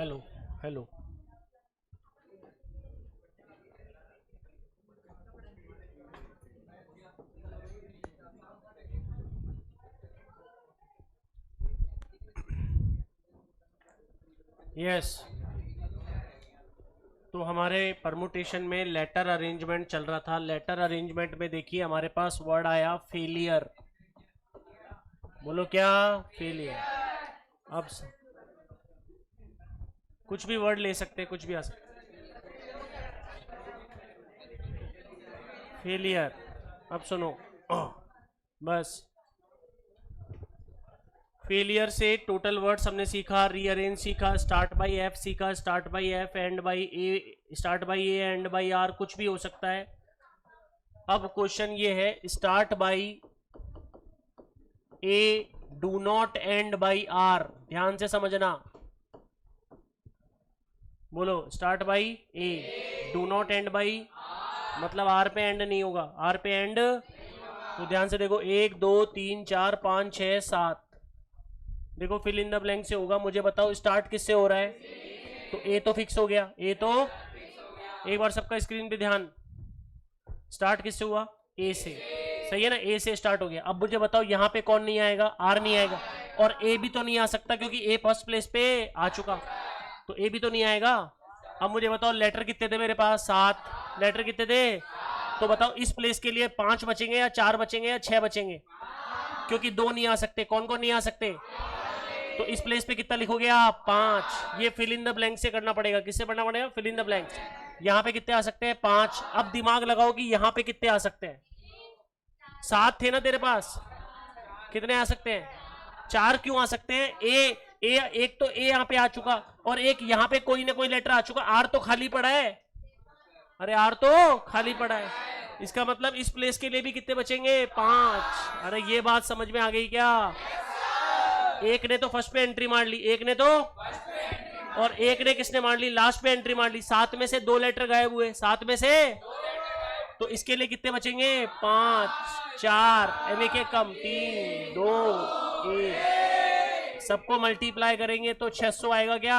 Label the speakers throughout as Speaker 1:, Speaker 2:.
Speaker 1: Hello hello. Yes, तो हमारे permutation में लेटर अरेंजमेंट चल रहा था। लेटर अरेंजमेंट में देखिए हमारे पास वर्ड आया फेलियर। बोलो क्या? फेलियर। अब कुछ भी वर्ड ले सकते हैं, कुछ भी आ सकते। फेलियर। अब सुनो बस फेलियर से टोटल वर्ड्स हमने सीखा, रीअरेंज सीखा, स्टार्ट बाय एफ सीखा, start by F end by A, start by A end by R, कुछ भी हो सकता है। अब क्वेश्चन ये है, start by A do not end by R. ध्यान से समझना। बोलो start by A do not end by, मतलब आर पे एंड नहीं होगा, आर पे एंड। तो ध्यान से देखो, 1 2 3 4 5 6 7, देखो फिल इन द ब्लैंक से होगा। मुझे बताओ स्टार्ट किससे हो रहा है? तो ए तो फिक्स हो गया, ए तो, एक बार सबका स्क्रीन पे ध्यान, स्टार्ट किससे हुआ? ए से। सही है ना, ए से स्टार्ट हो गया। अब मुझे बताओ यहाँ पे कौन नहीं आएगा? आर नहीं आएगा, और ए भी तो नहीं आ सकता क्योंकि ए फर्स्ट प्लेस पे आ चुका, तो ए भी तो नहीं आएगा। अब मुझे बताओ लेटर कितने थे मेरे पास? 7 लेटर कितने थे? तो बताओ इस प्लेस के लिए 5 बचेंगे या 4 बचेंगे या 6 बचेंगे? क्योंकि 2 नहीं आ सकते। कौन कौन नहीं आ सकते? तो इस प्लेस पे कितना लिखोगे आप? 5। ये फिल इन द ब्लैंक से करना पड़ेगा। किससे पढ़ना पड़ेगा? Fill in the blank. यहाँ पे कितने आ सकते हैं? 5। अब दिमाग लगाओ कि यहाँ पे कितने आ सकते हैं? 7 थे ना तेरे पास, कितने आ सकते हैं? 4 क्यों आ सकते हैं? ए एक तो ए यहाँ पे आ चुका, और एक यहाँ पे कोई ना कोई लेटर आ चुका। आर तो खाली पड़ा है, अरे आर तो खाली पड़ा है। इसका मतलब इस प्लेस के लिए भी कितने बचेंगे? 5। अरे ये बात समझ में आ गई क्या? एक ने तो फर्स्ट पे एंट्री मार ली, एक ने तो, और एक ने किसने मार ली? लास्ट पे एंट्री मार ली। 7 में से 2 लेटर गायब हुए, 7 में से, तो इसके लिए कितने बचेंगे? 5 4, एक एक कम, 3 2 1। सबको मल्टीप्लाई करेंगे तो 600 आएगा क्या?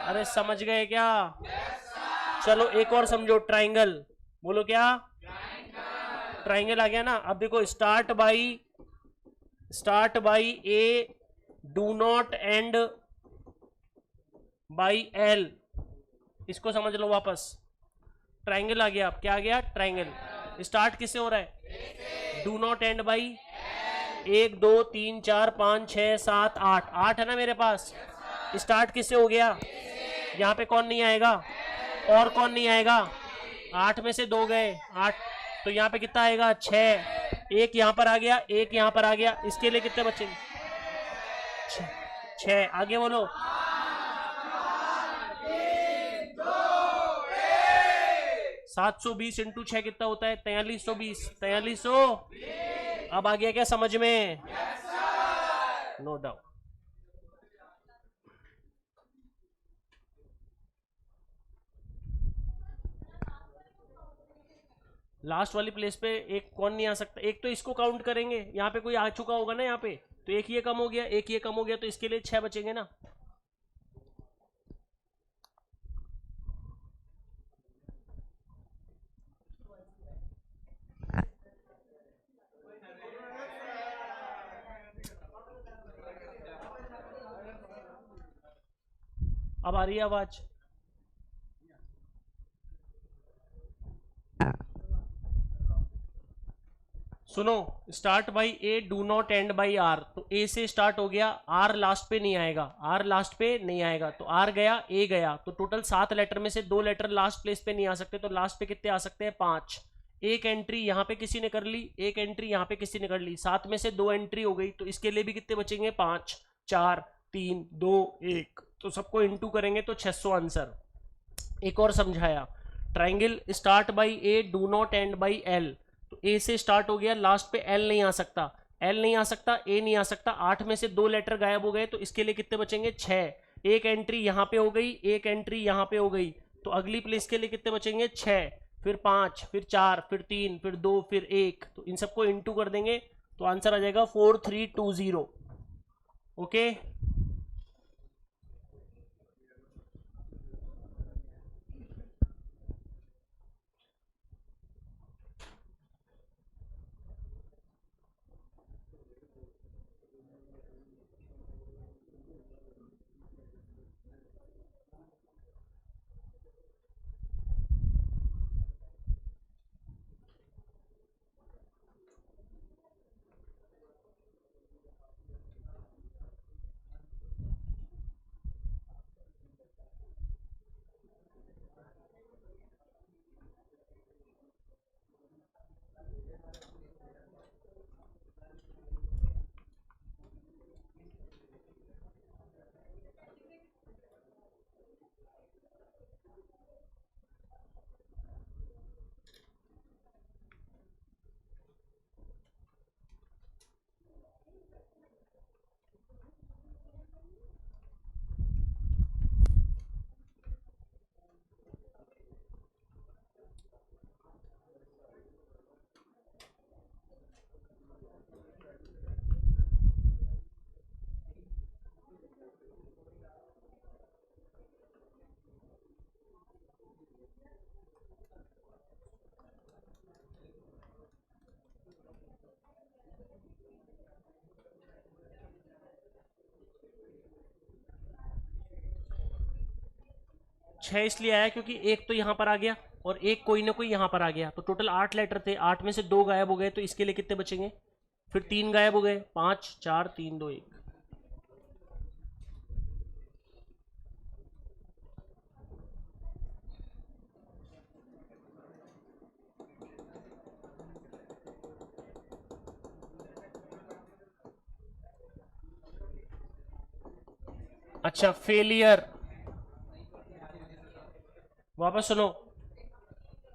Speaker 1: अरे समझ गए क्या? चलो एक और समझो, ट्राइंगल। बोलो क्या? ट्राइंगल आ गया ना। अब देखो start by A do not end by L, इसको समझ लो वापस। ट्राइंगल आ गया। अब क्या आ गया? ट्राइंगल। स्टार्ट किससे हो रहा है? डू नॉट एंड बाई 1 2 3 4 5 6 7 8, 8 है ना मेरे पास। स्टार्ट किससे हो गया? यहाँ पे कौन नहीं आएगा? और कौन नहीं आएगा? 8 में से 2 गए, 8, तो यहाँ पे कितना आएगा? 6। एक यहाँ पर आ गया, एक यहाँ पर आ गया, इसके लिए कितने बचेंगे? 6। आगे बोलो। 720 इंटू 6 कितना होता है? 4320। 4300। अब आ गया क्या समझ में? No doubt. लास्ट वाली प्लेस पे एक कौन नहीं आ सकता? एक तो इसको काउंट करेंगे, यहाँ पे कोई आ चुका होगा ना यहाँ पे, तो एक ये कम हो गया, एक ये कम हो गया, तो इसके लिए 6 बचेंगे ना। अब आ रही है आवाज? सुनो, start by A do not end by R, तो ए से स्टार्ट हो गया, आर लास्ट पे नहीं आएगा, आर लास्ट पे नहीं आएगा, तो आर गया, ए गया, तो टोटल 7 लेटर में से 2 लेटर लास्ट प्लेस पे नहीं आ सकते, तो लास्ट पे कितने आ सकते हैं? 5। एक एंट्री यहाँ पे किसी ने कर ली, एक एंट्री यहाँ पे किसी ने कर ली, 7 में से 2 एंट्री हो गई, तो इसके लिए भी कितने बचेंगे? 5 4 3 2 1, तो सबको इंटू करेंगे तो 600 आंसर। एक और समझाया, triangle start by A do not end by L, तो ए से स्टार्ट हो गया, लास्ट पे एल नहीं आ सकता, एल नहीं आ सकता, ए नहीं आ सकता, 8 में से 2 लेटर गायब हो गए, तो इसके लिए कितने बचेंगे? 6। एक एंट्री यहाँ पे हो गई, एक एंट्री यहाँ पे हो गई, तो अगली प्लेस के लिए कितने बचेंगे? 6, फिर 5, फिर 4, फिर 3, फिर 2, फिर 1, तो इन सबको इंटू कर देंगे तो आंसर आ जाएगा 4320। ओके, छह इसलिए आया क्योंकि एक तो यहां पर आ गया और एक कोई ना कोई यहां पर आ गया, तो टोटल 8 लेटर थे, 8 में से 2 गायब हो गए, तो इसके लिए कितने बचेंगे? फिर 3 गायब हो गए, 5 4 3 2 1। अच्छा, फेलियर, वापस सुनो,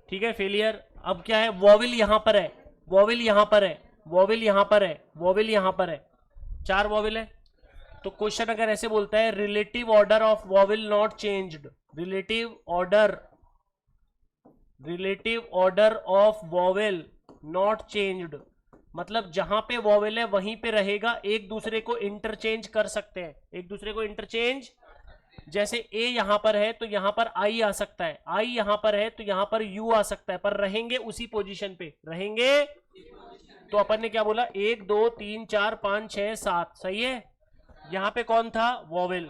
Speaker 1: ठीक है? फेलियर अब क्या है? वॉविल यहां पर है, वॉविल यहां पर है, वॉविल यहां पर है, वॉविल यहां पर है, 4 वॉविल है। तो क्वेश्चन अगर ऐसे बोलता है relative order of vowel not changed, relative order of vowel not changed, मतलब जहां पे वॉवेल है वहीं पे रहेगा, एक दूसरे को इंटरचेंज कर सकते हैं, एक दूसरे को इंटरचेंज। जैसे ए यहां पर है तो यहां पर आई आ सकता है, आई यहां पर है तो यहां पर यू आ सकता है, पर रहेंगे उसी पोजीशन पे रहेंगे। तो अपन ने क्या बोला? 1 2 3 4 5 6 7, सही है? यहां पे कौन था? वॉवेल।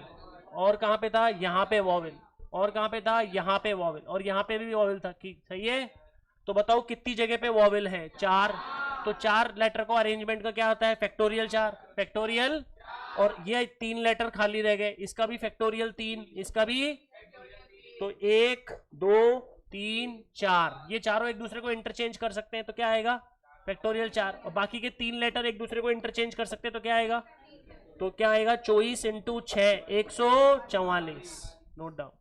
Speaker 1: और कहां पे था? यहां पे वॉवेल। और कहां पे था? यहां पे वॉवेल। और यहां पे भी वॉवेल था, सही है? तो बताओ कितनी जगह पे वॉवेल है? 4। तो 4 लेटर को अरेंजमेंट का क्या होता है? Factorial 4, factorial. और ये 3 लेटर खाली रह गए, इसका भी फैक्टोरियल 3, इसका भी। तो 1 2 3 4, ये चारों एक दूसरे को इंटरचेंज कर सकते हैं, तो क्या आएगा? फैक्टोरियल 4। और बाकी के 3 लेटर एक दूसरे को इंटरचेंज कर सकते हैं, तो क्या आएगा? तो क्या आएगा? 24 इंटू 6 144। Note down.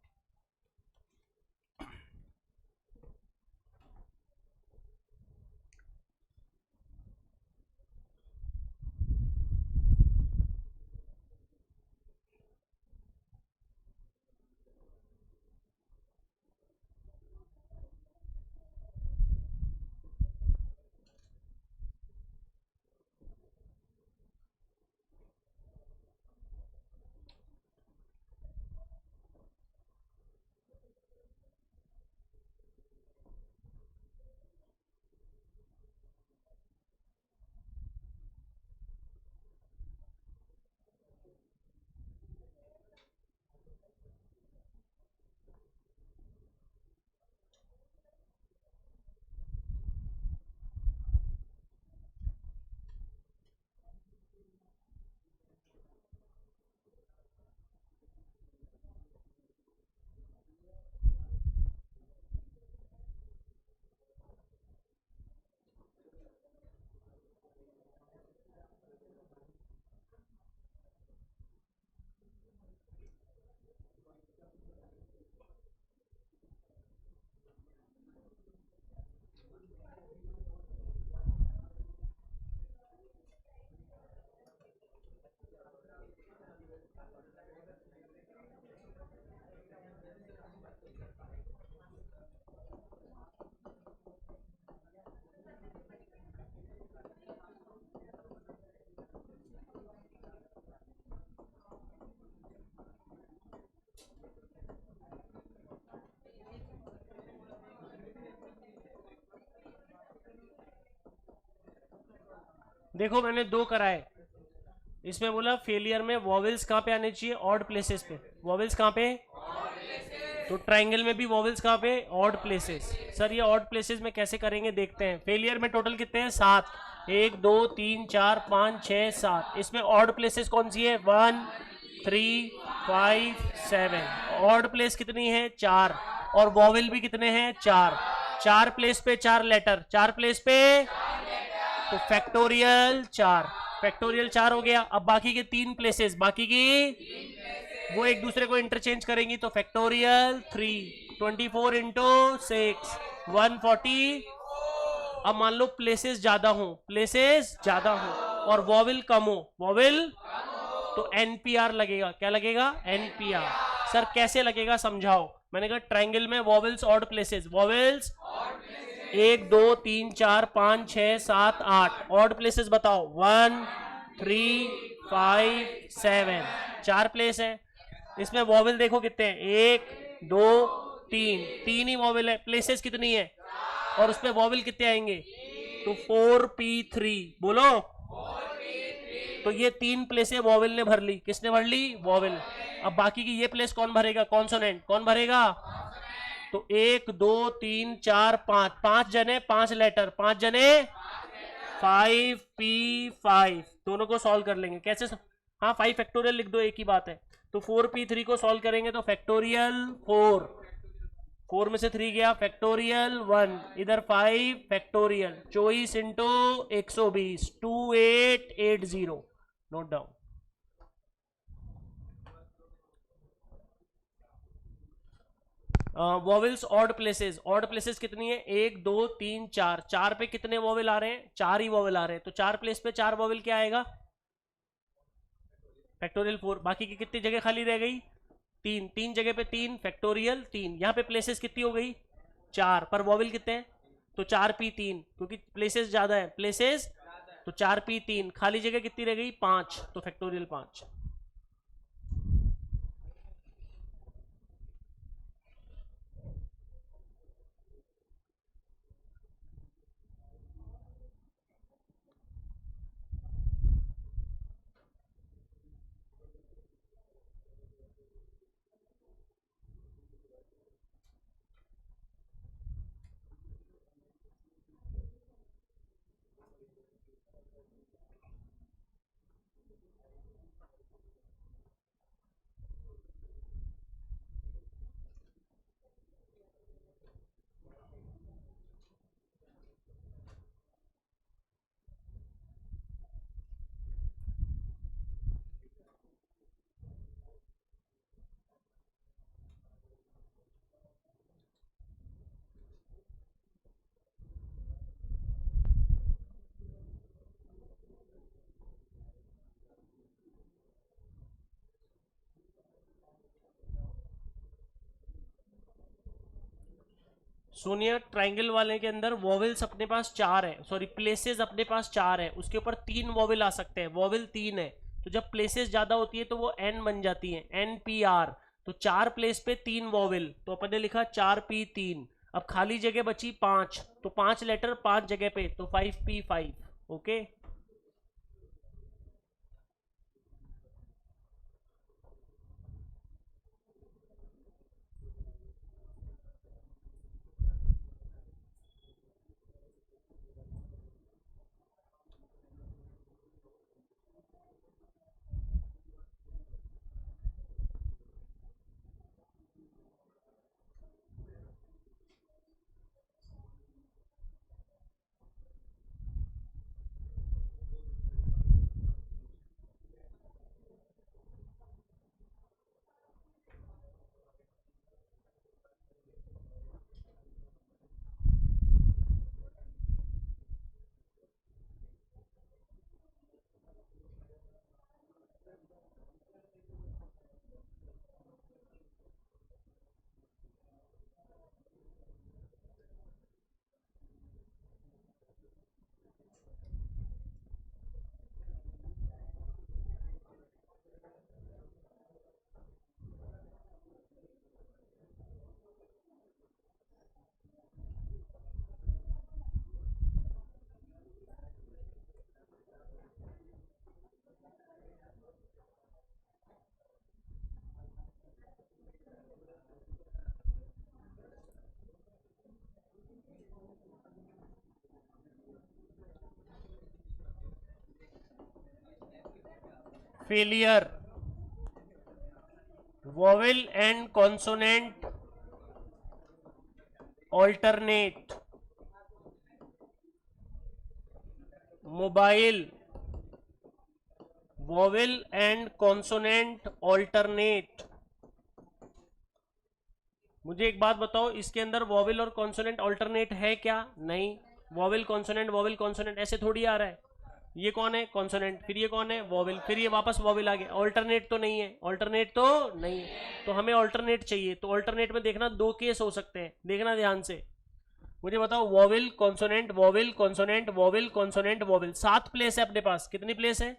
Speaker 1: देखो मैंने 2 कराए, इसमें बोला फेलियर में वॉवेल्स कहां पे आने चाहिए? ऑड प्लेसेस पे। वॉवेल्स कहां पे? तो ट्राइंगल में भी वॉवेल्स कहां पे? Odd places. सर ये ऑड प्लेसेस में कैसे करेंगे देखते हैं। फेलियर में टोटल कितने हैं? 7। 1 2 3 4 5 6 7। इसमें ऑड प्लेसेस कौन सी है? 1 3 5 7। ऑड प्लेस कितनी है? 4। और वॉवेल भी कितने हैं? 4। 4 प्लेस पे 4 लेटर, 4 प्लेस पे, तो फैक्टोरियल 4, फैक्टोरियल 4 हो गया। अब बाकी के 3 प्लेसेस, बाकी की वो एक दूसरे को इंटरचेंज करेंगी, तो फैक्टोरियल 3, 24 इंटू 6 140। अब मान लो प्लेसेस ज्यादा हो, प्लेसेस ज्यादा हो और वॉवेल कम हो, वॉवेल, तो एनपीआर लगेगा। क्या लगेगा? एनपीआर। सर कैसे लगेगा समझाओ। मैंने कहा ट्राइंगल में vowels odd places, vowels 1 2 3 4 5 6 7 8। Odd places बताओ। 1 3 5 7, 4 प्लेस है। इसमें वॉवेल देखो कितने हैं? 1 2 तीन ही वॉवेल है, प्लेसेस कितनी है और उसपे वॉवेल कितने आएंगे, तो 4p3 बोलो। तो ये 3 प्लेसें वॉवेल ने भर ली, किसने भर ली, वॉवेल। अब बाकी की ये प्लेस कौन भरेगा, कॉन्सोनेंट, कौन भरेगा, तो 1 2 3 4 5, 5 जने 5 लेटर, 5 जने 5p5, दोनों को सॉल्व कर लेंगे कैसे, हाँ 5 फैक्टोरियल लिख दो, एक ही बात है। तो 4p3 को सॉल्व करेंगे तो फैक्टोरियल 4 में से 3 गया, फैक्टोरियल 1, इधर 5 factorial 24 into 120, 2880, note down. Vowels odd places कितनी है, 1 2 3 4, 4 पे कितने वॉवेल आ रहे हैं, 4 ही वॉवेल आ रहे हैं, तो 4 प्लेस पे 4 वॉवेल क्या आएगा, फैक्टोरियल 4। बाकी की कितनी जगह खाली रह गई, 3 जगह पे 3 फैक्टोरियल 3, यहाँ पे प्लेसेस कितनी हो गई, 4, पर वॉवेल कितने हैं, तो 4p3, क्योंकि प्लेसेस ज्यादा है, प्लेसेस तो 4p3, खाली जगह कितनी रह गई, 5, तो फैक्टोरियल 5। सोनिया, ट्राइंगल वाले के अंदर वॉवेल्स अपने पास 4 है, सॉरी प्लेसेस अपने पास 4 है, उसके ऊपर 3 वॉवेल आ सकते हैं, वॉवेल 3 है, तो जब प्लेसेस ज्यादा होती है तो वो n बन जाती है, NPR, तो 4 प्लेस पे 3 वॉवेल, तो अपन ने लिखा 4p3। अब खाली जगह बची 5, तो 5 लेटर 5 जगह पे, तो 5p5, okay. Failure, vowel and consonant alternate, mobile, vowel and consonant alternate. मुझे एक बात बताओ, इसके अंदर वॉवेल और कॉन्सोनेंट ऑल्टरनेट है क्या, नहीं, वॉवेल कॉन्सोनेंट ऐसे थोड़ी आ रहा है, ये कौन है, कॉन्सोनेंट, फिर ये कौन है, वॉवेल, फिर ये वापस वॉवेल आ गया, ऑल्टरनेट तो नहीं है, ऑल्टरनेट तो नहीं है, तो हमें ऑल्टरनेट चाहिए। तो ऑल्टरनेट में देखना 2 केस हो सकते हैं, देखना ध्यान से, मुझे बताओ, vowel consonant vowel consonant vowel consonant vowel, 7 place है अपने पास, कितनी प्लेस है,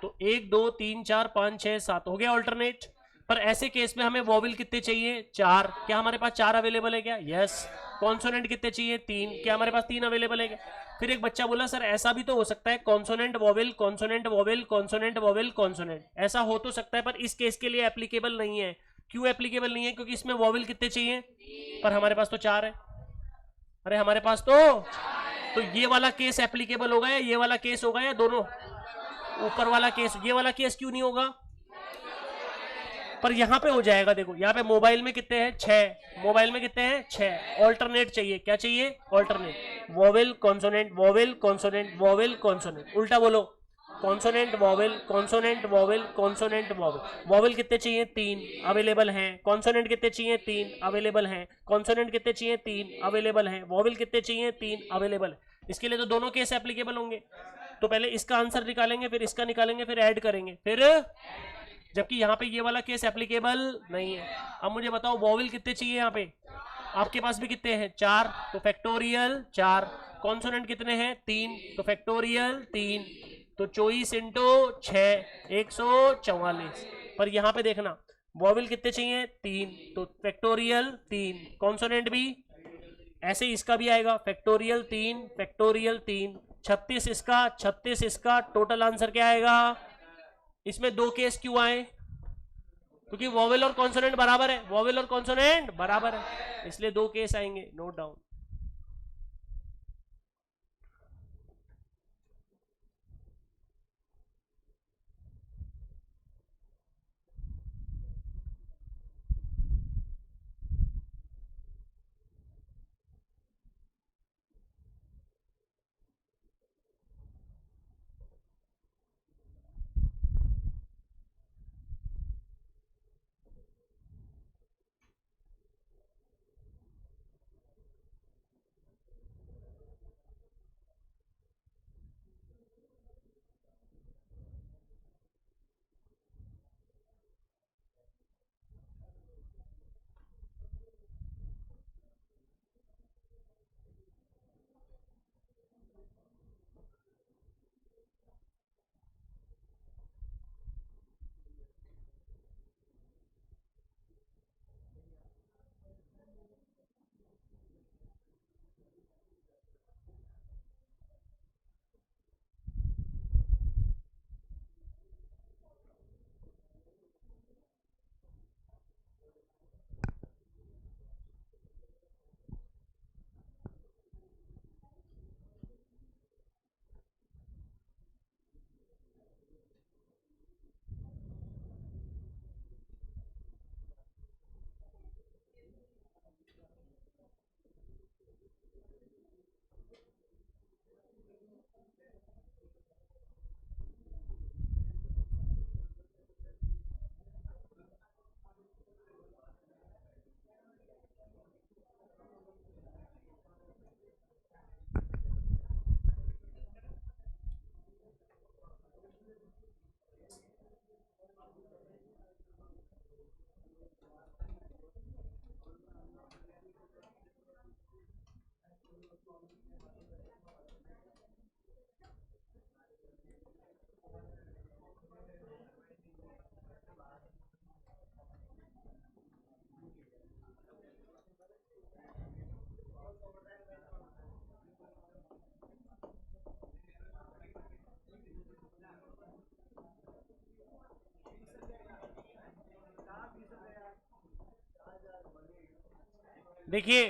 Speaker 1: तो 1 2 3 4 5 6 7 हो गया ऑल्टरनेट। पर ऐसे केस में हमें वॉवेल कितने चाहिए? 4। क्या हमारे पास 4 अवेलेबल है क्या? यस। कॉन्सोनेंट कितने चाहिए? 3। क्या हमारे पास 3 अवेलेबल है क्या? फिर एक बच्चा बोला सर ऐसा भी तो हो सकता है consonant vowel consonant vowel consonant vowel consonant, ऐसा हो तो सकता है पर इस केस के लिए एप्लीकेबल नहीं है। क्यों एप्लीकेबल नहीं है? क्योंकि इसमें वॉवेल कितने चाहिए? पर हमारे पास तो 4 है। अरे हमारे पास तो ये वाला केस एप्लीकेबल होगा या ये वाला केस होगा या दोनों? ऊपर वाला केस। ये वाला केस क्यों नहीं होगा? पर यहां पे हो जाएगा। देखो यहाँ पे मोबाइल में कितने हैं? 6। मोबाइल में कितने हैं? 6। ऑल्टरनेट चाहिए। क्या चाहिए? Alternate. Vowel consonant vowel consonant vowel consonant. उल्टा बोलो, consonant vowel consonant vowel consonant vowel. Vowel कितने चाहिए? 3 अवेलेबल हैं। कॉन्सोनेंट कितने चाहिए? 3 अवेलेबल हैं। कॉन्सोनेंट कितने चाहिए? 3 अवेलेबल हैं। वॉवेल कितने चाहिए? 3 अवेलेबल है। इसके लिए तो दोनों केस एप्लीकेबल होंगे। तो पहले इसका आंसर निकालेंगे, फिर इसका निकालेंगे, फिर ऐड करेंगे, फिर जबकि यहाँ पे ये वाला केस एप्लीकेबल नहीं है। अब मुझे बताओ वॉवेल कितने चाहिए? यहाँ पे आपके पास भी कितने हैं? 4, तो फैक्टोरियल 4। कॉन्सोनेंट कितने हैं? 3, तो फैक्टोरियल 3। तो 24 इंटू 6 144। पर यहाँ पे देखना वॉवेल कितने चाहिए? 3, तो फैक्टोरियल 3। कॉन्सोनेंट भी ऐसे ही इसका भी आएगा फैक्टोरियल 3 फैक्टोरियल 3। 36 इसका 36 इसका। टोटल आंसर क्या आएगा? इसमें 2 केस क्यों आए? क्योंकि वॉवेल और कॉन्सोनेंट बराबर है। वॉवेल और कॉन्सोनेंट बराबर है, इसलिए 2 केस आएंगे। Note down. देखिए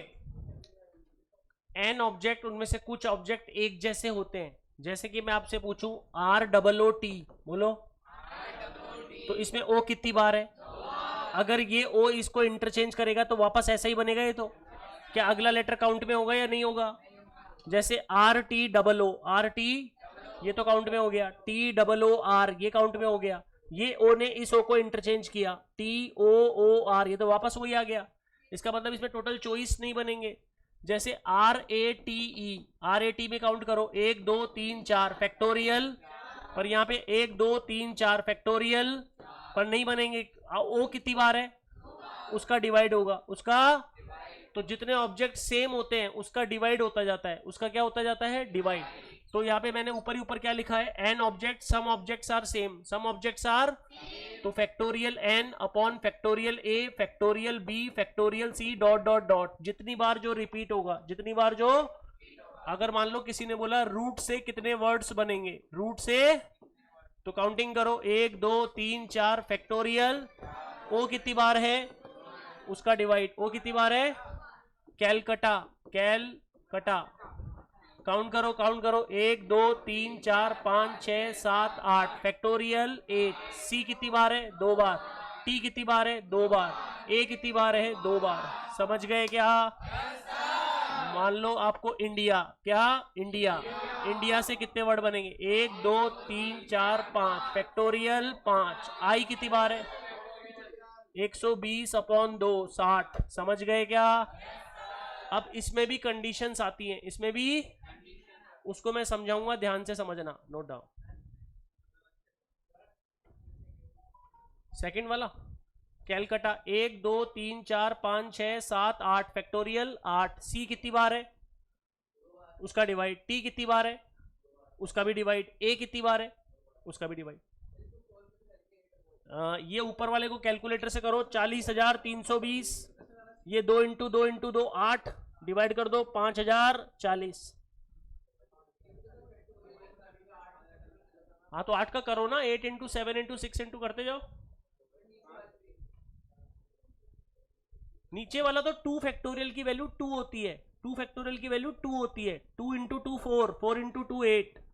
Speaker 1: एन ऑब्जेक्ट, उनमें से कुछ ऑब्जेक्ट एक जैसे होते हैं। जैसे कि मैं आपसे पूछूं ROOT, बोलो तो इसमें O कितनी बार है? अगर ये O इसको इंटरचेंज करेगा तो वापस ऐसा ही बनेगा ये तो। क्या अगला लेटर काउंट में होगा या नहीं होगा? जैसे RTOO ये तो काउंट में हो गया। TOOR ये काउंट में हो गया। ये O ने इस O को इंटरचेंज किया TOOR, ये तो वापस वही आ गया। इसका मतलब इसमें टोटल चॉइस नहीं बनेंगे। जैसे RATE में काउंट करो 1 2 3 4 फैक्टोरियल, पर यहाँ पे 1 2 3 4 फैक्टोरियल पर नहीं बनेंगे। O कितनी बार है? उसका डिवाइड होगा उसका। तो जितने ऑब्जेक्ट सेम होते हैं उसका डिवाइड होता जाता है। उसका क्या होता जाता है? डिवाइड। तो यहाँ पे मैंने ऊपर ही ऊपर क्या लिखा है, n object some objects are same, some objects are, तो factorial n upon factorial a factorial b factorial c dot dot dot, जितनी बार जो रिपीट होगा, जितनी बार जो, अगर मान लो किसी ने बोला रूट से कितने वर्ड्स बनेंगे, रूट से, तो काउंटिंग करो 1 2 3 4 फैक्टोरियल, ओ कितनी बार है उसका डिवाइड, ओ कितनी बार है, कैलकटा कैलकटा, काउंट करो 1 2 3 4 5 6 7 8 फैक्टोरियल 8, सी कितनी बार है 2 बार, टी कितनी बार है 2 बार, ए कितनी बार है 2 बार। समझ गए क्या? मान लो आपको इंडिया, क्या इंडिया, इंडिया से कितने वर्ड बनेंगे 1 2 3 4 5 फैक्टोरियल 5, आई कितनी बार है 120 अपॉन 2 60। समझ गए क्या? अब इसमें भी कंडीशंस आती हैं, इसमें भी, उसको मैं समझाऊंगा, ध्यान से समझना, नोट डाउन। सेकंड वाला कैलकटा 1 2 3 4 5 6 7 8 फैक्टोरियल 8, सी कितनी बार है उसका डिवाइड, टी कितनी बार है उसका भी डिवाइड, ए कितनी बार है उसका भी डिवाइड। ये ऊपर वाले को कैलकुलेटर से करो, 40,320, ये 2 इंटू 2 इंटू 2 8, डिवाइड कर दो 5040। हाँ तो 8 का करो ना, 8 इंटू 7 इंटू 6 इंटू करते जाओ। नीचे वाला तो 2 फैक्टोरियल की वैल्यू 2 होती है, 2 फैक्टोरियल की वैल्यू 2 होती है, 2 इंटू 2 4, 4 इंटू 2 8।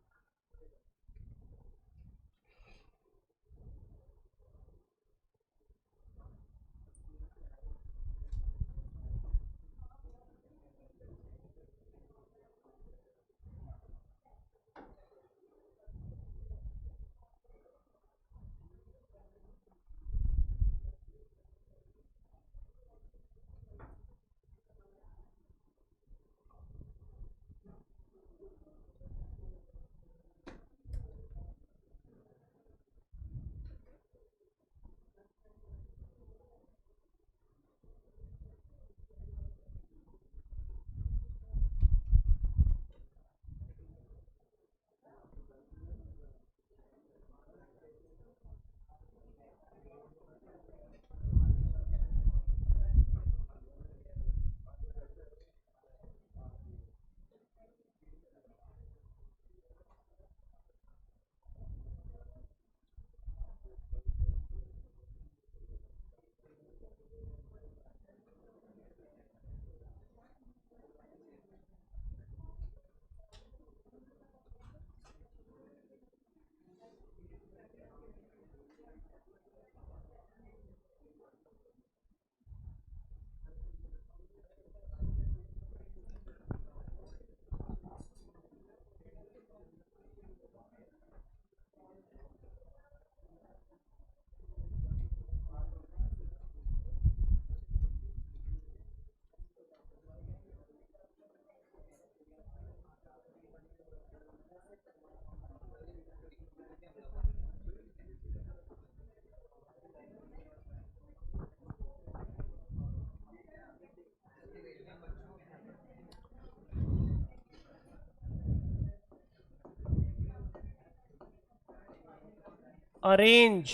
Speaker 1: अरेंज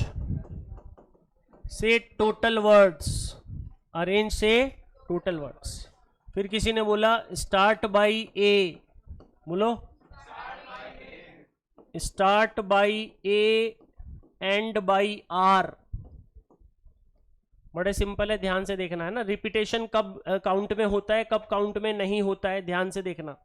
Speaker 1: से टोटल वर्ड्स, अरेंज से टोटल वर्ड्स। फिर किसी ने बोला स्टार्ट बाय ए, बोलो start by A end by R. बड़े सिंपल है, ध्यान से देखना है ना, रिपीटेशन कब काउंट में होता है कब काउंट में नहीं होता है, ध्यान से देखना।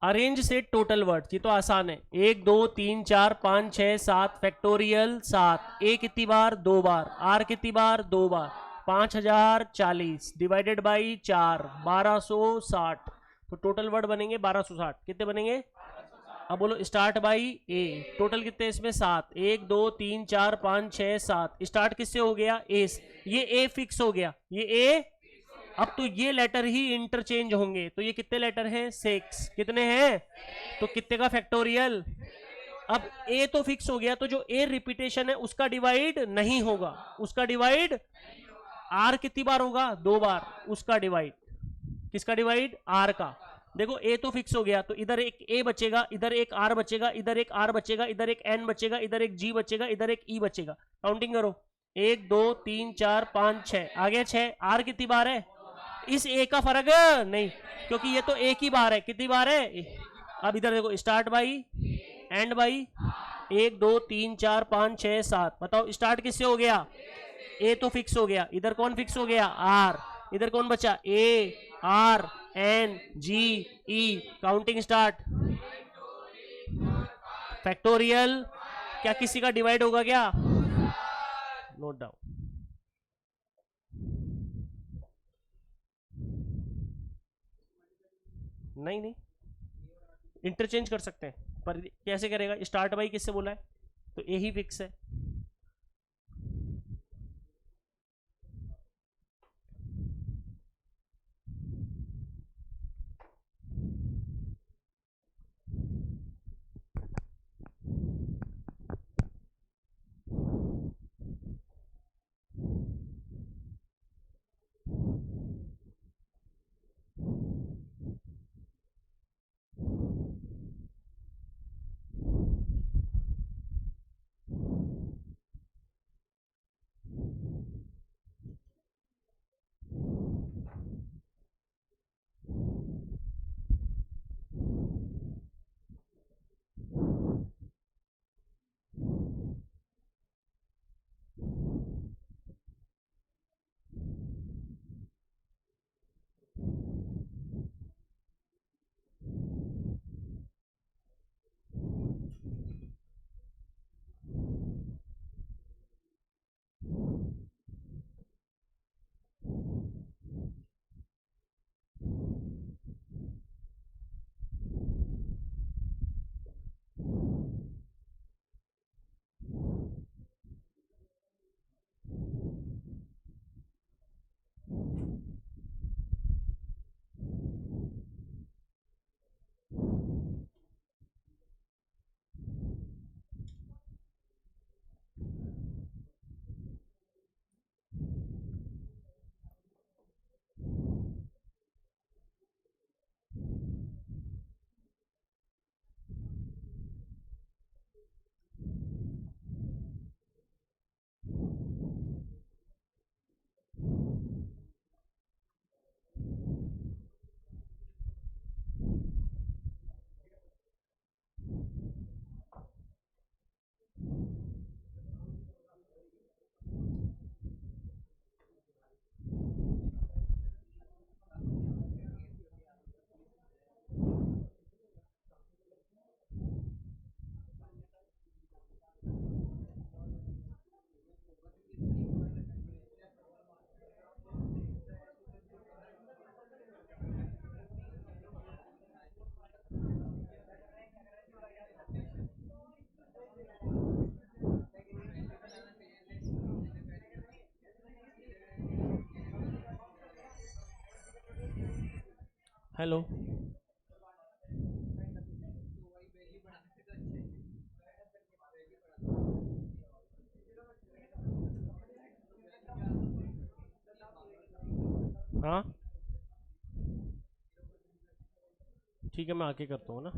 Speaker 1: अरेंज से टोटल वर्ड्स, ये तो आसान है, 1 2 3 4 5 6 7 फैक्टोरियल 7, ए कितनी बार 2 बार, आर कितनी बार 2 बार, 5040 डिवाइडेड बाई 4 1260, तो टोटल वर्ड बनेंगे 1260। कितने बनेंगे? अब बोलो स्टार्ट बाई ए, टोटल कितने इसमें 7, 1 2 3 4 5 6 7, स्टार्ट किससे हो गया ए, ये ए फिक्स हो गया, ये ए। अब तो ये लेटर ही इंटरचेंज होंगे, तो ये कितने लेटर हैं 6, कितने हैं, तो कितने का फैक्टोरियल। अब ए तो फिक्स हो गया, तो जो ए रिपीटेशन है उसका डिवाइड नहीं होगा, उसका डिवाइड, आर कितनी बार होगा 2 बार, उसका डिवाइड, किसका डिवाइड, आर का। देखो ए तो फिक्स हो गया, तो इधर एक ए बचेगा, इधर एक आर बचेगा, इधर एक आर बचेगा, इधर एक एन बचेगा, इधर एक जी बचेगा, इधर एक ई बचेगा। काउंटिंग करो, 1 2 3 4 5 6, आगे 6। आर कितनी बार है? इस ए का फर्क नहीं, क्योंकि ये तो एक ही बार है। कितनी बार है? अब इधर देखो, स्टार्ट बाई एंड बाई, 1 2 3 4 5 6 7। बताओ स्टार्ट किससे हो गया? ए तो फिक्स हो गया, इधर कौन फिक्स हो गया? आर। इधर कौन बचा? A R N G E. Counting start. Factorial. क्या किसी का डिवाइड होगा क्या? Note down. नहीं नहीं, इंटरचेंज कर सकते हैं, पर कैसे करेगा? स्टार्ट बाई किससे बोला है? तो ए ही फिक्स है। हेलो, हाँ ठीक है, मैं आके करता हूँ ना।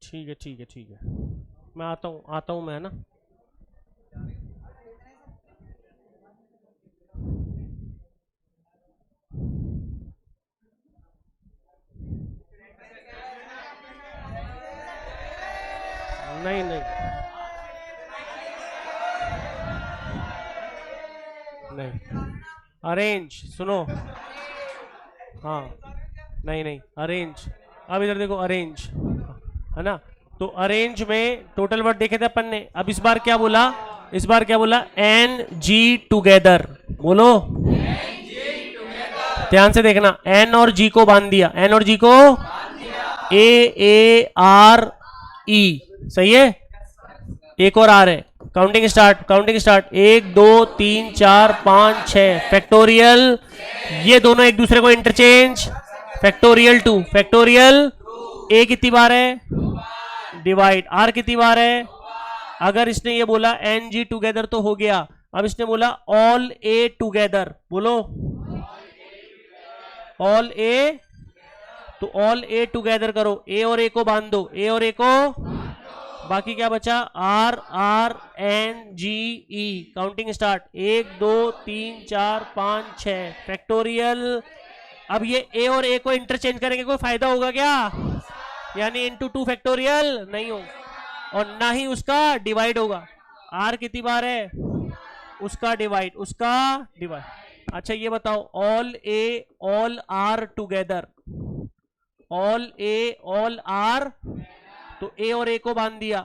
Speaker 1: ठीक है ठीक है ठीक है, मैं आता हूँ मैं, है ना। नहीं नहीं नहीं, अरेंज सुनो। हाँ, नहीं नहीं, अरेंज। अब इधर देखो, अरेंज है ना, तो अरेंज में टोटल वर्ड देखे थे अपन ने। अब इस बार क्या बोला? इस बार क्या बोला? N G together. बोलो, ध्यान से देखना, एन और जी को बांध दिया, एन और जी को, ए आर ई, सही है। एक और आर है। Counting start, counting start. 1 2 3 4 5 6। Factorial, ये दोनों एक दूसरे को इंटरचेंज। Factorial 2, factorial. ए कितनी बार है? डिवाइड। आर कितनी बार है? अगर इसने ये बोला एन जी टुगेदर तो हो गया। अब इसने बोला ऑल ए टुगेदर, बोलो ऑल ए, तो ऑल ए टुगेदर करो, ए और ए को बांध दो, ए और ए को, बाकी क्या बचा, R R N G E, counting start, 1 2 3 4 5 6 factorial. अब ये ए और ए को इंटरचेंज करेंगे, कोई फायदा होगा क्या? यानी इंटू 2 फैक्टोरियल नहीं हो, और ना ही उसका डिवाइड होगा। आर कितनी बार है, उसका डिवाइड, उसका डिवाइड। अच्छा ये बताओ, all A all R together, all A all R, तो ए और ए को बांध दिया,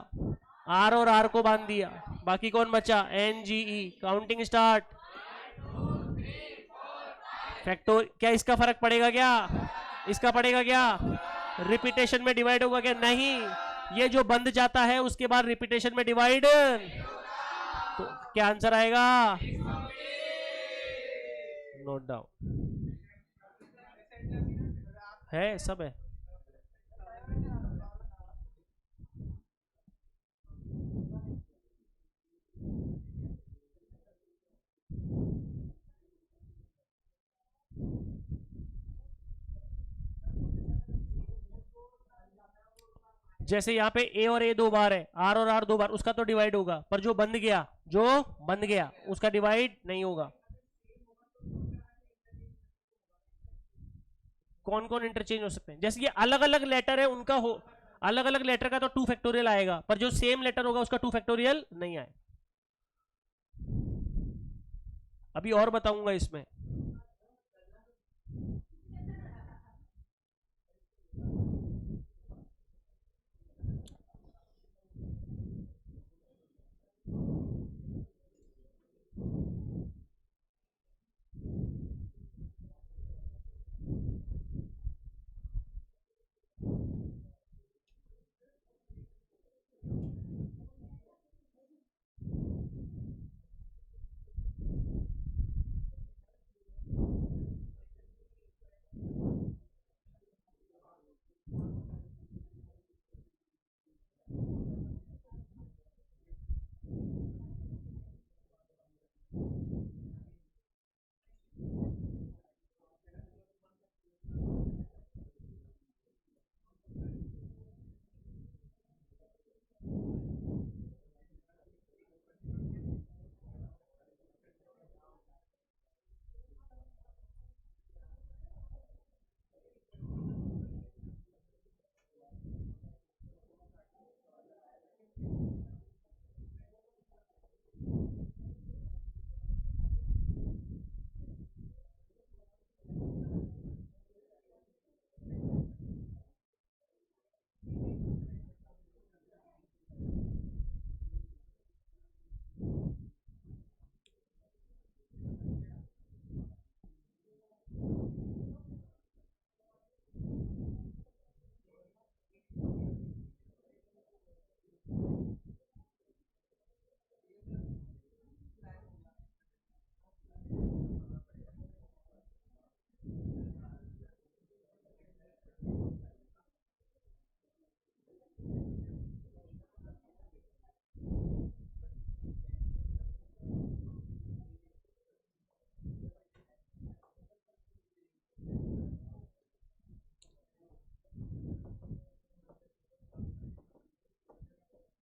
Speaker 1: आर और आर को बांध दिया, बाकी कौन बचा, N G E, counting start, factor. क्या इसका फर्क पड़ेगा क्या, इसका पड़ेगा क्या, रिपीटेशन में डिवाइड होगा क्या, नहीं, ये जो बंद जाता है उसके बाद रिपीटेशन में डिवाइड, तो क्या आंसर आएगा, नोट डाउन है, सब है। जैसे यहाँ पे ए और ए 2 बार है, आर और आर 2 बार, उसका तो डिवाइड होगा, पर जो बंद गया, जो बंद गया उसका डिवाइड नहीं होगा। कौन कौन इंटरचेंज हो सकते हैं, जैसे ये अलग अलग लेटर है उनका हो, अलग अलग लेटर का तो 2 फैक्टोरियल आएगा, पर जो सेम लेटर होगा उसका 2 फैक्टोरियल नहीं आए। अभी और बताऊंगा इसमें।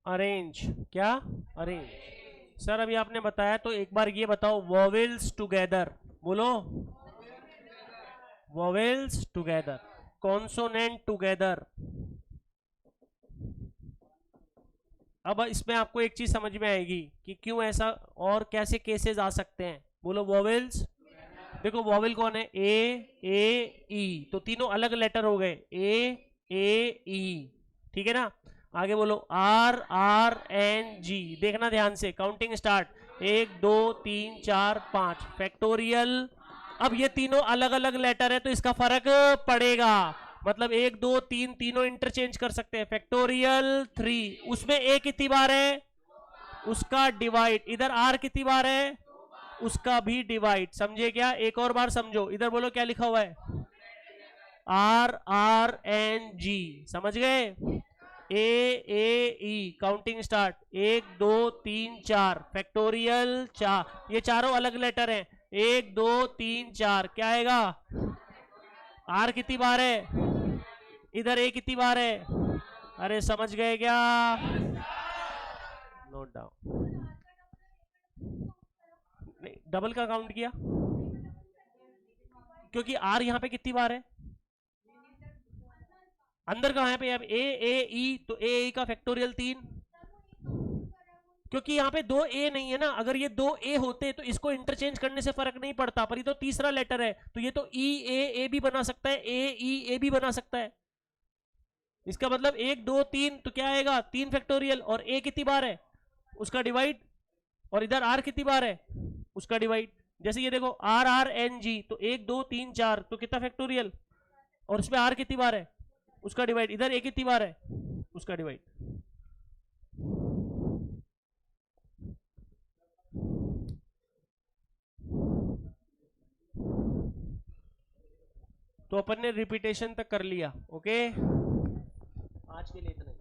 Speaker 1: अरेंज, क्या अरेंज, सर अभी आपने बताया, तो एक बार ये बताओ, वोवेल्स टुगेदर, बोलो वोवेल्स टुगेदर, कॉन्सोनेंट टुगेदर। अब इसमें आपको एक चीज समझ में आएगी कि क्यों ऐसा और कैसे केसेस आ सकते हैं, बोलो वोवेल्स। देखो वोवेल कौन है, ए ई, तो तीनों अलग लेटर हो गए, ए ई, ठीक है ना। आगे बोलो आर आर एन जी, देखना ध्यान से, काउंटिंग स्टार्ट, 1 2 3 4 5 फैक्टोरियल। अब ये तीनों अलग अलग लेटर है तो इसका फर्क पड़ेगा, मतलब 1 2 3 तीनों इंटरचेंज कर सकते हैं, फैक्टोरियल 3, उसमें ए कितनी बार है, उसका डिवाइड, इधर आर कितनी बार है, उसका भी डिवाइड, समझे क्या, एक और बार समझो, इधर बोलो क्या लिखा हुआ है, आर आर एन जी, समझ गए। ए काउंटिंग स्टार्ट 1 2 3 4 फैक्टोरियल 4 ये चारों अलग लेटर हैं 1 2 3 4 क्या आएगा आर कितनी बार है इधर ए कितनी बार है अरे समझ गए क्या नोट डाउन नहीं डबल का काउंट किया क्योंकि आर यहां पे कितनी बार है अंदर कहां है पे अब ए तो ए का फैक्टोरियल 3 क्योंकि यहाँ पे 2 ए नहीं है ना अगर ये 2 ए होते तो इसको इंटरचेंज करने से फर्क नहीं पड़ता पर ये तो तीसरा लेटर है तो ये तो ई ए भी बना सकता है ए भी बना सकता है इसका मतलब 1 2 3 तो क्या आएगा 3 फैक्टोरियल और ए कितनी बार है उसका डिवाइड और इधर आर कितनी बार है उसका डिवाइड जैसे ये देखो आर आर एन जी तो 1 2 3 4 तो कितना फैक्टोरियल और उसमें आर कितनी बार है उसका डिवाइड इधर ए कितनी बार है उसका डिवाइड तो अपन ने रिपीटेशन तक कर लिया ओके आज के लिए इतना